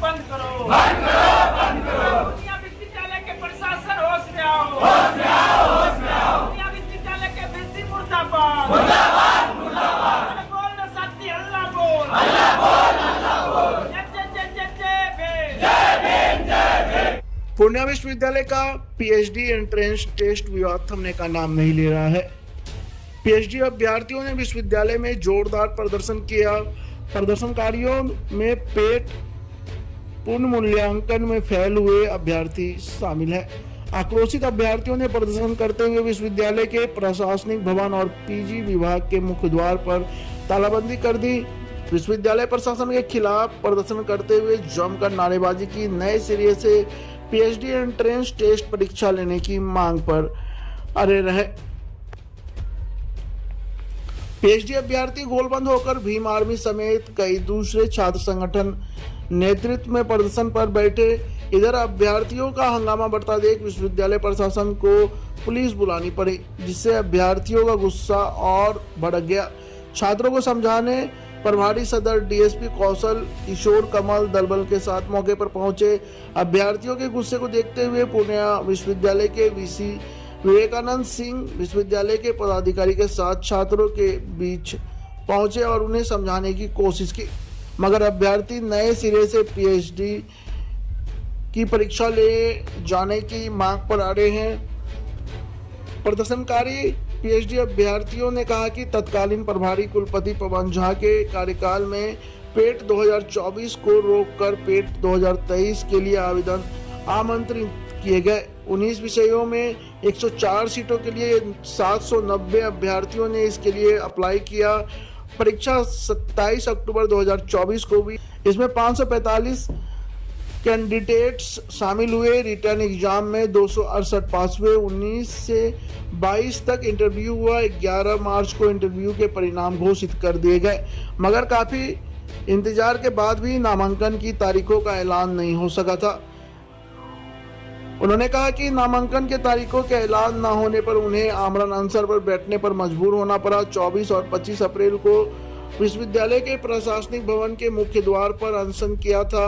बंद करो, बंद करो, बंद करो। पूर्णिया विश्वविद्यालय के प्रशासन होश में आओ, होश में आओ, होश में आओ। पूर्णिया विश्वविद्यालय के वीसी मुर्दाबाद, मुर्दाबाद, मुर्दाबाद। अरे बोल ना साथी, अल्लाह बोल, अल्लाह बोल, अल्लाह बोल। जय जय जय जय जय भीम, जय भीम, जय भीम। पूर्णिया विश्वविद्यालय का पीएचडी एंट्रेंस टेस्ट विवाद थमने का नाम नहीं ले रहा है। पीएचडी अभ्यर्थियों ने विश्वविद्यालय में जोरदार प्रदर्शन किया। प्रदर्शनकारियों में पेट पूर्ण मूल्यांकन में फेल हुए अभ्यर्थी शामिल है। आक्रोशित अभ्यर्थियों ने प्रदर्शन करते हुए विश्वविद्यालय के प्रशासनिक भवन और पीजी विभाग के मुख्य द्वार पर तालाबंदी कर दी। विश्वविद्यालय प्रशासन के खिलाफ प्रदर्शन करते हुए जमकर नारेबाजी की। नए सिरे से पीएचडी एंट्रेंस टेस्ट परीक्षा लेने की मांग पर अड़े रहे। पीएचडी अभ्यर्थी गोलबंद होकर भीम आर्मी समेत कई दूसरे छात्र संगठन नेतृत्व में प्रदर्शन पर बैठे। इधर अभ्यर्थियों का हंगामा बढ़ता देख विश्वविद्यालय प्रशासन को पुलिस बुलानी पड़ी, जिससे अभ्यर्थियों का गुस्सा और भड़क गया। छात्रों को समझाने प्रभारी सदर डीएसपी कौशल किशोर कमल दलबल के साथ मौके पर पहुंचे। अभ्यर्थियों के गुस्से को देखते हुए पूर्णिया विश्वविद्यालय के वीसी विवेकानंद सिंह विश्वविद्यालय के पदाधिकारी के साथ छात्रों के बीच पहुंचे और उन्हें समझाने की कोशिश की, मगर अभ्यर्थी नए सिरे से पीएचडी की परीक्षा ले जाने की मांग पर अड़े हैं। प्रदर्शनकारी पीएचडी अभ्यर्थियों ने कहा कि तत्कालीन प्रभारी कुलपति पवन झा के कार्यकाल में पेट 2024 को रोककर पेट 2023 के लिए आवेदन आमंत्रित किए गए। 19 विषयों में 104 सीटों के लिए 790 अभ्यर्थियों ने इसके लिए अप्लाई किया। परीक्षा 27 अक्टूबर 2024 को हुई। इसमें 545 कैंडिडेट्स शामिल हुए। रिटर्न एग्जाम में 268 पास हुए। 19 से 22 तक इंटरव्यू हुआ। 11 मार्च को इंटरव्यू के परिणाम घोषित कर दिए गए, मगर काफी इंतजार के बाद भी नामांकन की तारीखों का ऐलान नहीं हो सका था। उन्होंने कहा कि नामांकन के तारीखों के ऐलान न होने पर उन्हें आमरण अनशन पर बैठने पर मजबूर होना पड़ा। 24 और 25 अप्रैल को विश्वविद्यालय के प्रशासनिक भवन के मुख्य द्वार पर अनशन किया था।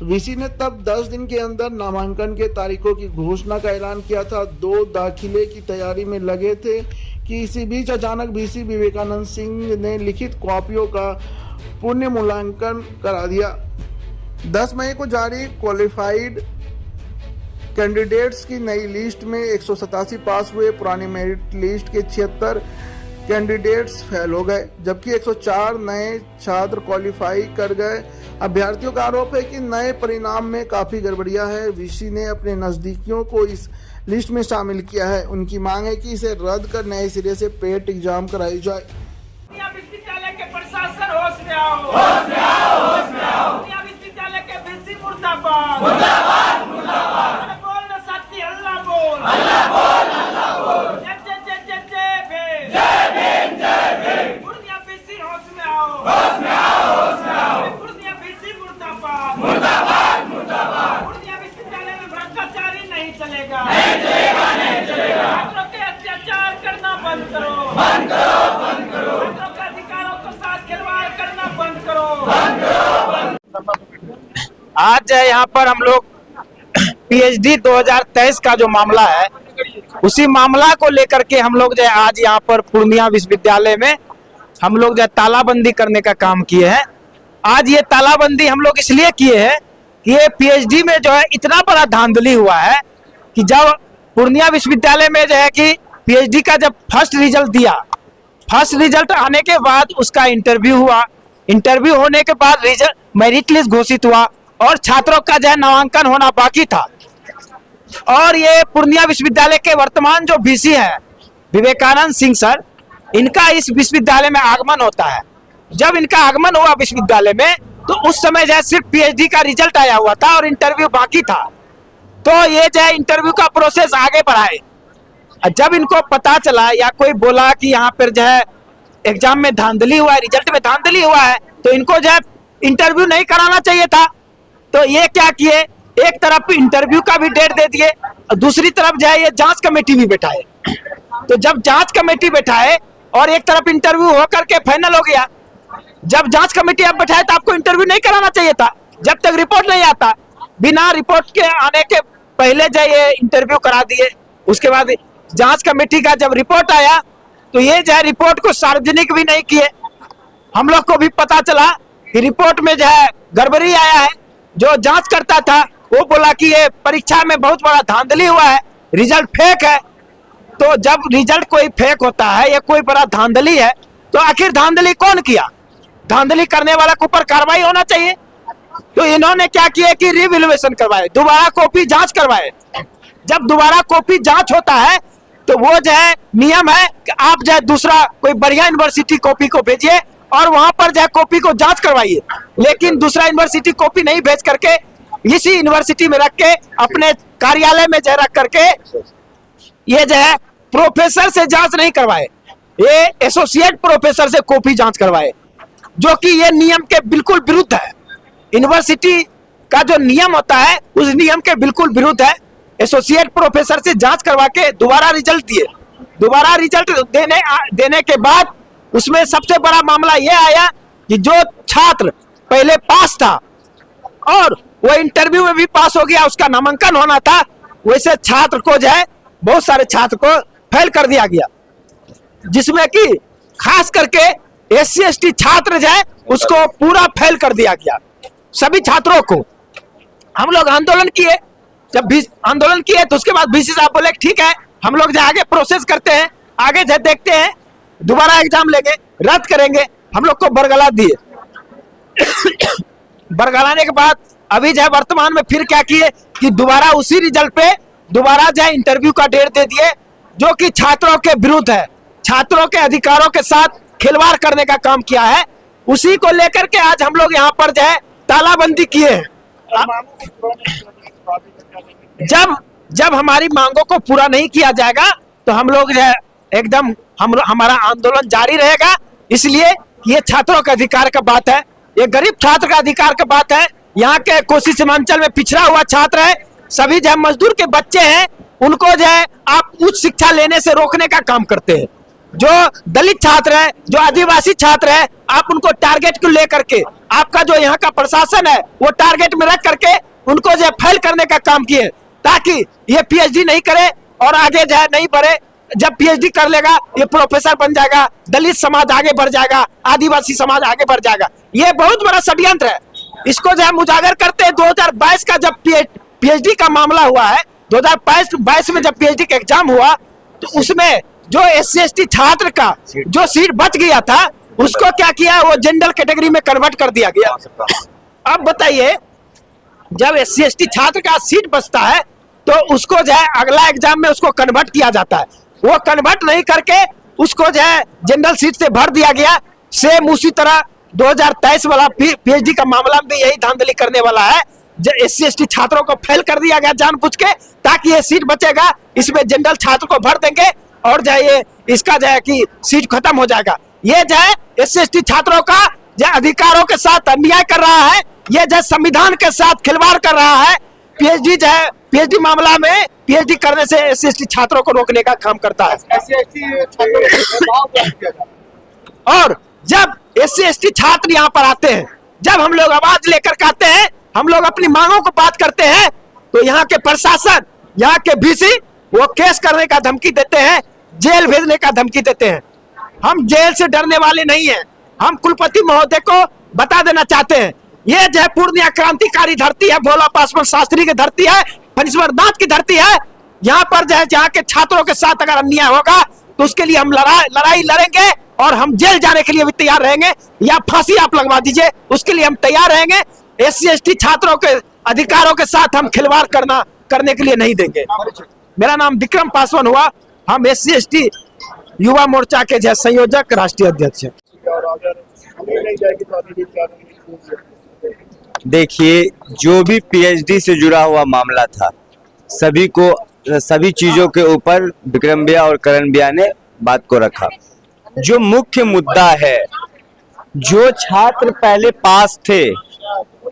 वीसी ने तब 10 दिन के अंदर नामांकन के तारीखों की घोषणा का ऐलान किया था। 2 दाखिले की तैयारी में लगे थे कि इसी बीच अचानक वीसी विवेकानंद सिंह ने लिखित कॉपियों का पुनः मूल्यांकन करा दिया। 10 मई को जारी क्वालिफाइड कैंडिडेट्स की नई लिस्ट में 187 पास हुए। पुरानी मेरिट लिस्ट के 76 कैंडिडेट्स फेल हो गए, जबकि 104 नए छात्र क्वालिफाई कर गए। अभ्यर्थियों का आरोप है कि नए परिणाम में काफी गड़बड़ियां है। वीसी ने अपने नजदीकियों को इस लिस्ट में शामिल किया है। उनकी मांग है कि इसे रद्द कर नए सिरे से पेट एग्जाम कराई जाए। विश्वविद्यालय के प्रशासन होश में आओ, होश में आओ, होश में आओ। विश्वविद्यालय के वीसी मुर्दाबाद, मुर्दाबाद, मुर्दाबाद। अरे बोल ना साथी, अल्लाह बोल, अल्लाह बोल, अल्लाह बोल। जय जय जय जय जय भीम, जय भीम, जय भीम। पूर्णिया वीसी होश में आओ, होश में आओ, होश में आओ। पूर्णिया वीसी मुर्दाबाद, मुर्दाबाद, मुर्दाबाद। पूर्णिया विश्वविद्यालय में भ्रष्टाचारी नहीं चलेगा, नहीं चलेगा, नहीं चलेगा। छात्रों के अत्याचार करना बंद करो, बंद करो, बंद करो। छात्रों के अधिकारों के साथ खिलवाड़ करना बंद करो, बंद करो, बंद। आज यहाँ पर हम लोग पीएचडी 2023 का जो मामला है, उसी मामला को लेकर के हम लोग जो आज यहाँ पर पूर्णिया विश्वविद्यालय में हम लोग जो तालाबंदी करने का काम किए हैं। आज ये तालाबंदी हम लोग इसलिए किए हैं कि ये पीएचडी में जो है इतना बड़ा धांधली हुआ है कि जब पूर्णिया विश्वविद्यालय में जो है कि पीएचडी का जब फर्स्ट रिजल्ट दिया, फर्स्ट रिजल्ट आने के बाद उसका इंटरव्यू हुआ। इंटरव्यू होने के बाद रिजल्ट मेरिट लिस्ट घोषित हुआ और छात्रों का जो है नामांकन होना बाकी था। और ये पूर्णिया विश्वविद्यालय के वर्तमान जो वीसी हैं विवेकानंद सिंह सर, इनका इस विश्वविद्यालय में आगमन होता है। जब इनका आगमन हुआ विश्वविद्यालय में तो उस समय जो है सिर्फ पीएचडी का रिजल्ट आया हुआ था और इंटरव्यू बाकी था। तो ये जो है इंटरव्यू का प्रोसेस आगे बढ़ाए। जब इनको पता चला या कोई बोला कि यहाँ पर जो है एग्जाम में धांधली हुआ है, रिजल्ट में धांधली हुआ है, तो इनको जो है इंटरव्यू नहीं कराना चाहिए था। तो ये क्या किए, एक तरफ इंटरव्यू का भी डेट दे दिए, दूसरी तरफ जो है ये जांच कमेटी भी बैठाए। तो जब जांच कमेटी बैठाए और एक तरफ इंटरव्यू होकर के फाइनल हो गया, जब जांच कमेटी आप बैठाए तो आपको इंटरव्यू नहीं कराना चाहिए था। जब तक रिपोर्ट नहीं आता, बिना रिपोर्ट के आने के पहले जो ये इंटरव्यू करा दिए, उसके बाद जांच कमेटी का जब रिपोर्ट आया तो ये जो है रिपोर्ट को सार्वजनिक भी नहीं किए। हम लोग को भी पता चला कि रिपोर्ट में जो है गड़बड़ी आया है। जो जांच करता था वो बोला कि ये परीक्षा में बहुत बड़ा धांधली हुआ है, रिजल्ट फेक है। तो जब रिजल्ट कोई फेक होता है या कोई बड़ा धांधली है तो आखिर धांधली कौन किया? धांधली करने वाला के ऊपर कार्रवाई होना चाहिए। तो इन्होंने क्या किया कि रिवैल्यूएशन करवाए, दोबारा कॉपी जांच करवाए। जब दोबारा कॉपी जांच होता है तो वो जो है नियम है कि आप जो है दूसरा कोई बढ़िया यूनिवर्सिटी कॉपी को भेजिए और वहां पर जो है कॉपी को जांच करवाइए। लेकिन दूसरा यूनिवर्सिटी कॉपी नहीं भेज करके इसी यूनिवर्सिटी में रख के अपने कार्यालय में जो रख करके ये जो है प्रोफेसर से जांच नहीं करवाए, ये एसोसिएट प्रोफेसर से कॉपी जांच करवाए, जो कि ये नियम के बिल्कुल विरुद्ध है। यूनिवर्सिटी का जो नियम होता है उस नियम के बिल्कुल विरुद्ध है। एसोसिएट प्रोफेसर से जांच करवा के दोबारा रिजल्ट दिए। दोबारा रिजल्ट देने के बाद उसमें सबसे बड़ा मामला यह आया कि जो छात्र पहले पास था और वो इंटरव्यू में भी पास हो गया, उसका नामांकन होना था, वैसे छात्र को जो है बहुत सारे छात्र को फेल कर दिया गया, जिसमें कि खास करके SC ST छात्र जो है उसको पूरा फेल कर दिया गया। सभी छात्रों को हम लोग आंदोलन किए। जब भी आंदोलन किए तो उसके बाद VC साहब बोले ठीक है हम लोग जो आगे प्रोसेस करते हैं, आगे जो देखते हैं, दोबारा एग्जाम लेंगे, रद्द करेंगे। हम लोग को बरगला दिए। बरगलाने के बाद अभी जो है वर्तमान में फिर क्या किए कि दोबारा उसी रिजल्ट पे दोबारा जो है इंटरव्यू का डेट दे दिए, जो कि छात्रों के विरुद्ध है, छात्रों के अधिकारों के साथ खिलवाड़ करने का काम किया है। उसी को लेकर के आज हम लोग यहाँ पर जो है तालाबंदी किए हैं। जब हमारी मांगों को पूरा नहीं किया जाएगा तो हम लोग जो है एकदम हमारा आंदोलन जारी रहेगा। इसलिए ये छात्रों के अधिकार का बात है, ये गरीब छात्र का अधिकार का बात है। यहाँ के कोसी सीमांचल में पिछड़ा हुआ छात्र है, सभी जो है मजदूर के बच्चे हैं, उनको जो है आप उच्च शिक्षा लेने से रोकने का काम करते हैं। जो दलित छात्र है, जो आदिवासी छात्र है, आप उनको टारगेट को लेकर के आपका जो यहाँ का प्रशासन है वो टारगेट में रख करके उनको जो है फेल करने का काम किए, ताकि ये PhD नहीं करे और आगे जो है नहीं बढ़े। जब PhD कर लेगा ये प्रोफेसर बन जाएगा, दलित समाज आगे बढ़ जाएगा, आदिवासी समाज आगे बढ़ जाएगा। ये बहुत बड़ा षड्यंत्र है, इसको जो है उजागर करते हैं। 2022 का जब PhD का मामला हुआ है, 2022 में जब PhD का एग्जाम हुआ तो उसमें जो SC ST छात्र का जो सीट बच गया था उसको क्या किया, वो जनरल कैटेगरी में कन्वर्ट कर दिया गया। अब बताइए, जब SC ST छात्र का सीट बचता है तो उसको जो है अगला एग्जाम में उसको कन्वर्ट किया जाता है, वो कन्वर्ट नहीं करके उसको जो है जनरल सीट से भर दिया गया। सेम उसी तरह 2023 वाला PhD का मामला भी यही धांधली करने वाला है। SC ST छात्रों को फेल कर दिया गया जानबूझ के, ताकि ये सीट बचेगा, इसमें जनरल छात्र को भर देंगे और जो है इसका जो है कि सीट खत्म हो जाएगा। ये जो है SC ST छात्रों का जो अधिकारों के साथ अन्याय कर रहा है, ये जो संविधान के साथ खिलवाड़ कर रहा है। PhD जो है PhD मामला में PhD करने से SC ST छात्रों को रोकने का काम करता है। और जब SC ST छात्र यहाँ पर आते हैं, जब हम लोग आवाज लेकर के आते हैं, हम लोग अपनी मांगों को बात करते हैं, तो यहाँ के प्रशासन, यहाँ के VC वो केस करने का धमकी देते हैं, जेल भेजने का धमकी देते हैं। हम जेल से डरने वाले नहीं हैं। हम कुलपति महोदय को बता देना चाहते हैं, ये जो है पूर्णिया क्रांतिकारी धरती है, भोला पासवान शास्त्री की धरती है, फणीश्वर नाथ की धरती है। यहाँ पर जो है जहाँ के छात्रों के साथ अगर अन्याय होगा तो उसके लिए हम लड़ाई लड़ेंगे और हम जेल जाने के लिए भी तैयार रहेंगे, या फांसी आप लगवा दीजिए, उसके लिए हम तैयार रहेंगे। SC ST छात्रों के अधिकारों के साथ हम खिलवाड़ करने के लिए नहीं देंगे। मेरा नाम विक्रम पासवान हुआ, हम SC ST युवा मोर्चा के जो संयोजक राष्ट्रीय अध्यक्ष हैं। देखिए, जो भी PhD से जुड़ा हुआ मामला था, सभी चीजों के ऊपर विक्रम भैया और करण भैया ने बात को रखा। जो मुख्य मुद्दा है, जो छात्र पहले पास थे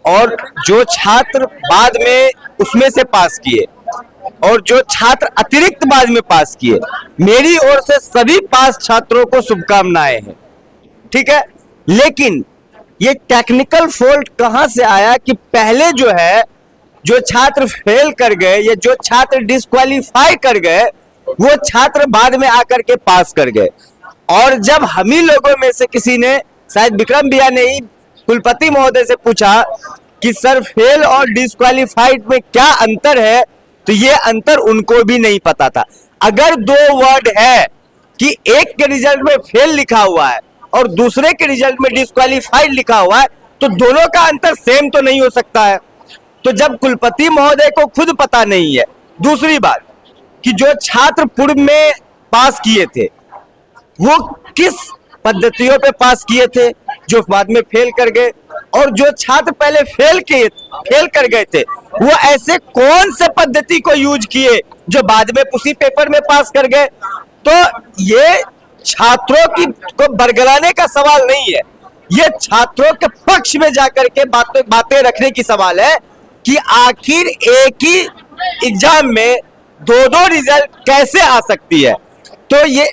और जो छात्र बाद में उसमें से पास किए और जो छात्र अतिरिक्त बाद में पास किए, मेरी ओर से सभी पास छात्रों को शुभकामनाएं हैं, ठीक है। लेकिन ये टेक्निकल फॉल्ट कहां से आया कि पहले जो है जो छात्र फेल कर गए या जो छात्र डिस्क्वालीफाई कर गए वो छात्र बाद में आकर के पास कर गए। और जब हम ही लोगों में से किसी ने, शायद विक्रम भैया ने ही कुलपति महोदय से पूछा कि सर फेल और डिस्क्वालीफाइड में क्या अंतर है, तो ये अंतर उनको भी नहीं पता था। अगर दो वर्ड है कि एक के रिजल्ट में फेल लिखा हुआ है और दूसरे के रिजल्ट में डिस्क्वालीफाइड लिखा हुआ है, तो दोनों का अंतर सेम तो नहीं हो सकता है। तो जब कुलपति महोदय को खुद पता नहीं है, दूसरी बात कि जो छात्र पूर्व में पास किए थे वो किस पद्धतियों पे पास किए थे जो बाद में फेल कर गए, और जो छात्र पहले फेल कर गए थे वो ऐसे कौन से पद्धति को यूज किए जो बाद में उसी पेपर में पास कर गए। तो ये छात्रों की को बरगलाने का सवाल नहीं है, ये छात्रों के पक्ष में जाकर के बातें रखने की सवाल है कि आखिर एक ही एग्जाम में दो रिजल्ट कैसे आ सकती है। तो ये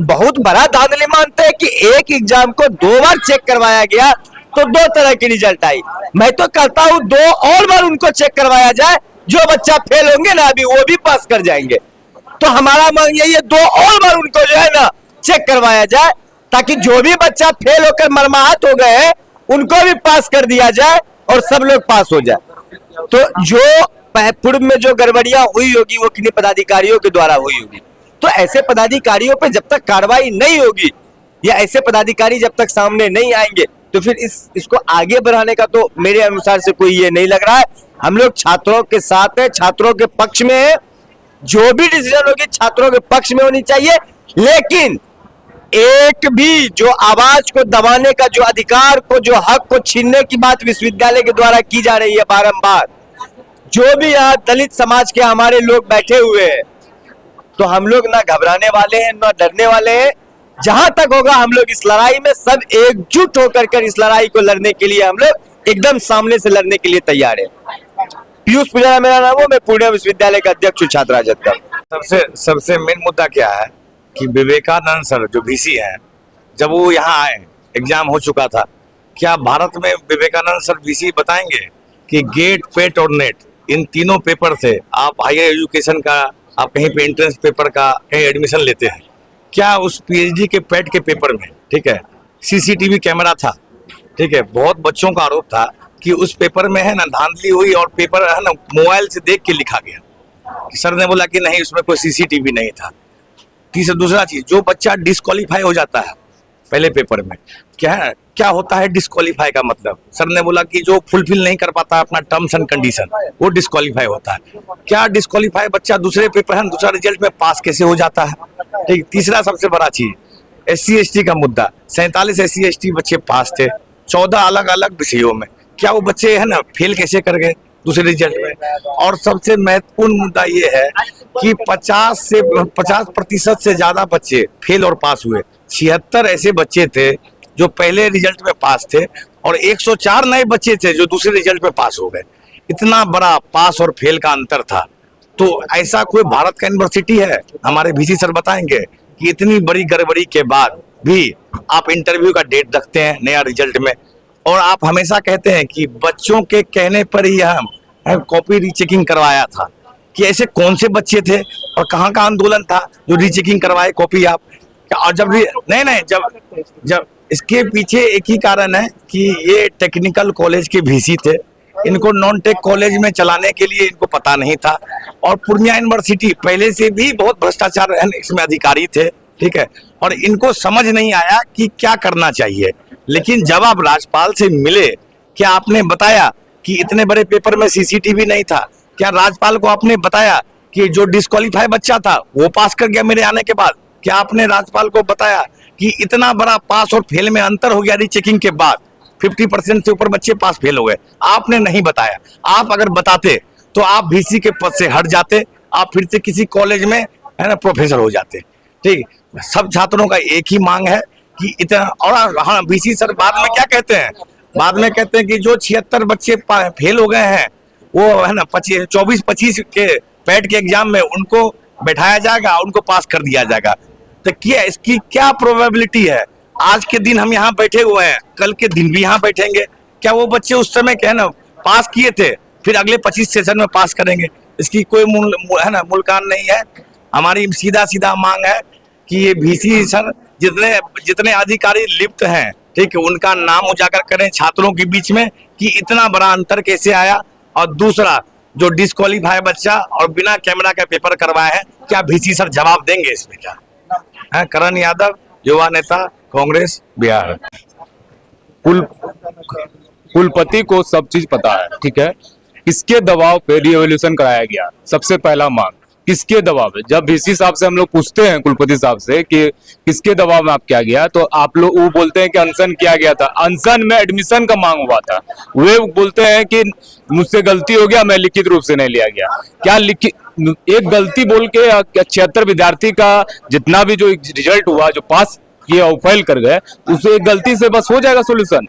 बहुत बड़ा धांधली मानते हैं कि एक एग्जाम को 2 बार चेक करवाया गया तो 2 तरह की रिजल्ट आई। मैं तो कहता हूं 2 और बार उनको चेक करवाया जाए, जो बच्चा फेल होंगे ना अभी वो भी पास कर जाएंगे। तो हमारा मांग यही है 2 और बार उनको जो है ना चेक करवाया जाए, ताकि जो भी बच्चा फेल होकर मरमाहत हो गए हैं उनको भी पास कर दिया जाए और सब लोग पास हो जाए। तो जो पूर्व में जो गड़बड़ियां हुई होगी वो किन्हीं पदाधिकारियों के द्वारा हुई होगी, तो ऐसे पदाधिकारियों पे जब तक कार्रवाई नहीं होगी या ऐसे पदाधिकारी जब तक सामने नहीं आएंगे तो फिर इसको आगे बढ़ाने का तो मेरे अनुसार से कोई ये नहीं लग रहा है। हम लोग छात्रों के साथ है, छात्रों के पक्ष में है, जो भी डिसीजन होगी छात्रों के पक्ष में होनी चाहिए। लेकिन एक भी जो आवाज को दबाने का, जो अधिकार को, जो हक को छीनने की बात विश्वविद्यालय के द्वारा की जा रही है बारंबार, जो भी यहाँ दलित समाज के हमारे लोग बैठे हुए हैं, तो हम लोग ना घबराने वाले हैं ना डरने वाले हैं। जहां तक होगा हम लोग इस लड़ाई में सब एकजुट होकर इस लड़ाई को लड़ने के लिए हम लोग एकदम सामने से लड़ने के लिए तैयार है। पीयूष पुजारा मेरा नाम है, मैं पूर्णिया विश्वविद्यालय का अध्यक्ष हूँ छात्र राजद का। सबसे मेन मुद्दा क्या है कि विवेकानंद सर जो वीसी हैं, जब वो यहाँ आए एग्जाम हो चुका था, क्या भारत में विवेकानंद सर वीसी बताएंगे कि गेट, पेट और नेट इन तीनों पेपर से आप हायर एजुकेशन का, आप कहीं पे एंट्रेंस पेपर का कहीं एडमिशन लेते हैं, क्या उस पीएचडी के पेट के पेपर में, ठीक है, सीसीटीवी कैमरा था, ठीक है, बहुत बच्चों का आरोप था कि उस पेपर में है ना धांधली हुई और पेपर है ना मोबाइल से देख के लिखा गया। सर ने बोला कि नहीं उसमें कोई सीसीटीवी नहीं था। दूसरा चीज, जो बच्चा डिस्क्वालीफाई हो जाता है पहले पेपर में, क्या होता है डिस्क्वालीफाई का मतलब? सर ने बोला कि जो फुलफिल नहीं कर पाता अपना टर्म्स एंड कंडीशन वो डिस्क्वालीफाई होता है। क्या डिस्क्वालीफाई बच्चा दूसरे पेपर है दूसरा रिजल्ट में पास कैसे हो जाता है? ठीक। तीसरा सबसे बड़ा चीज SC ST का मुद्दा, 47 SC ST बच्चे पास थे 14 अलग अलग विषयों में, क्या वो बच्चे है ना फेल कैसे कर गए दूसरे रिजल्ट में? और सबसे महत्वपूर्ण मुद्दा ये है कि 50% से ज्यादा बच्चे फेल और पास हुए। 76 ऐसे बच्चे थे जो पहले रिजल्ट में पास थे और 104 नए बच्चे थे जो दूसरे रिजल्ट में पास हो गए। इतना बड़ा पास और फेल का अंतर था। तो ऐसा कोई भारत का यूनिवर्सिटी है? हमारे VC सर बताएंगे कि इतनी बड़ी गड़बड़ी के बाद भी आप इंटरव्यू का डेट रखते हैं नया रिजल्ट में, और आप हमेशा कहते हैं कि बच्चों के कहने पर ही हम कॉपी रीचेकिंग करवाया था। कि ऐसे कौन से बच्चे थे और कहाँ का आंदोलन था जो रीचेकिंग करवाए कॉपी आप? और जब इसके पीछे एक ही कारण है कि ये टेक्निकल कॉलेज के VC थे, इनको नॉन टेक कॉलेज में चलाने के लिए इनको पता नहीं था। और पूर्णिया यूनिवर्सिटी पहले से भी बहुत भ्रष्टाचार इसमें अधिकारी थे, ठीक है, और इनको समझ नहीं आया कि क्या करना चाहिए। लेकिन जब आप राज्यपाल से मिले, क्या आपने बताया कि इतने बड़े पेपर में सीसीटीवी नहीं था? क्या राज्यपाल को आपने बताया कि जो डिस्क्वालीफाई बच्चा था वो पास कर गया मेरे आने के बाद? क्या आपने राज्यपाल को बताया कि इतना बड़ा पास और फेल में अंतर हो गया रीचेकिंग के बाद? 50% से ऊपर बच्चे पास फेल हो गए। आपने नहीं बताया। आप अगर बताते तो आप VC के पद से हट जाते, आप फिर से किसी कॉलेज में है ना प्रोफेसर हो जाते। ठीक, सब छात्रों का एक ही मांग है कि इतना। और हाँ, VC सर बाद में क्या कहते हैं? बाद में कहते हैं कि जो 76 बच्चे फेल हो गए हैं वो है ना 24-25 के पैट के एग्जाम में उनको बैठाया जाएगा, उनको पास कर दिया जाएगा। तो क्या इसकी क्या प्रोबेबिलिटी है? आज के दिन हम यहाँ बैठे हुए हैं, कल के दिन भी यहाँ बैठेंगे। क्या वो बच्चे उस समय क्या है ना पास किए थे, फिर अगले 25 सेशन में पास करेंगे? इसकी कोई है ना मूलकान नहीं है। हमारी सीधा सीधा मांग है कि ये VC सर जितने अधिकारी लिप्त हैं, ठीक है, उनका नाम उजागर करें छात्रों के बीच में कि इतना बड़ा अंतर कैसे आया। और दूसरा, जो डिस्क्वालीफाई बच्चा और बिना कैमरा के पेपर करवाए हैं, क्या VC सर जवाब देंगे इसमें? क्या करण यादव, युवा नेता, कांग्रेस, बिहार। कुलपति को सब चीज पता है, ठीक है। किसके दबाव पे रिवॉल्यूशन कराया गया, सबसे पहला मांग किसके दबाव है? जब VC साहब से हम लोग पूछते हैं, कुलपति साहब से, कि किसके दबाव में आप किया गया, तो आप लोग वो बोलते हैं कि अनशन किया गया था। अनशन में एडमिशन का मांग हुआ था। वे बोलते हैं कि मुझसे गलती हो गया, मैं लिखित रूप से नहीं लिया गया। क्या लिखित एक गलती बोल के 76 विद्यार्थी का जितना भी जो रिजल्ट हुआ, जो पास किया वो फेल कर गए, उसे एक गलती से बस हो जाएगा सोल्यूशन?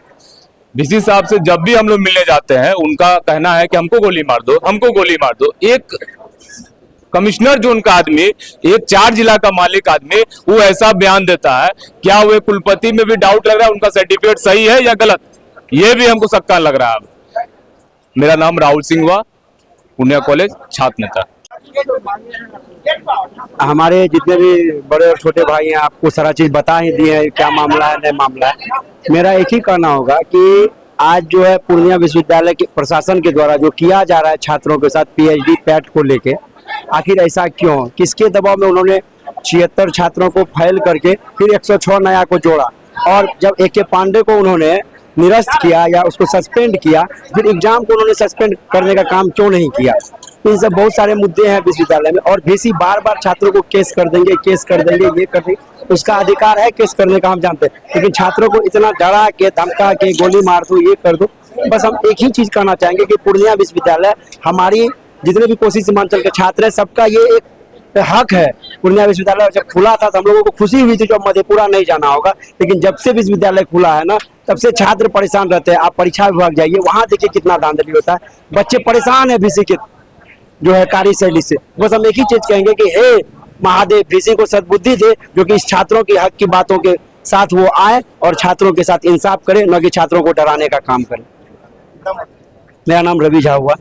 VC साहब से जब भी हम लोग मिलने जाते हैं, उनका कहना है कि हमको गोली मार दो, हमको गोली मार दो। एक कमिश्नर जो उनका आदमी, एक 4 जिला का मालिक आदमी, वो ऐसा बयान देता है। क्या वे कुलपति में भी डाउट लग रहा है, उनका सर्टिफिकेट सही है या गलत, ये भी हमको शक्का लग रहा है। मेरा नाम राहुल सिंह हुआ, पुण्या कॉलेज छात्र नेता। हमारे जितने भी बड़े और छोटे भाई हैं, आपको सारा चीज बता ही दिए हैं क्या मामला है, नहीं मामला है। मेरा एक ही कहना होगा कि आज जो है पूर्णिया विश्वविद्यालय के प्रशासन के द्वारा जो किया जा रहा है छात्रों के साथ PhD पैट को लेके, आखिर ऐसा क्यों? किसके दबाव में उन्होंने 76 छात्रों को फेल करके फिर 106 नया को जोड़ा? और जब AK पांडे को उन्होंने निरस्त किया या उसको सस्पेंड किया, फिर एग्जाम को उन्होंने सस्पेंड करने का काम क्यों नहीं किया? इन सब बहुत सारे मुद्दे हैं विश्वविद्यालय में। और VC बार बार छात्रों को केस कर देंगे, केस कर देंगे, ये कर देंगे, उसका अधिकार है केस करने का, हम जानते हैं। लेकिन छात्रों को इतना डरा के, धमका के, गोली मार दो, ये कर दो। बस हम एक ही चीज कहना चाहेंगे कि पूर्णिया विश्वविद्यालय, हमारी जितने भी कोसी सीमांचल के छात्र हैं, सबका ये एक हक है। पूर्णिया विश्वविद्यालय जब खुला था तो हम लोगों को खुशी हुई थी, जो मधेपुरा नहीं जाना होगा। लेकिन जब से विश्वविद्यालय खुला है ना, तब से छात्र परेशान रहते हैं। आप परीक्षा विभाग जाइए, वहां देखिए कितना धांधली होता है, बच्चे परेशान है VC के जो है कार्यशैली से। बस हम एक ही चीज कहेंगे कि हे महादेव, VC को सद्बुद्धि दे, जो कि इस छात्रों की हक की बातों के साथ वो आए और छात्रों के साथ इंसाफ करे, न कि छात्रों को डराने का काम करे। मेरा नाम रवि झा हुआ।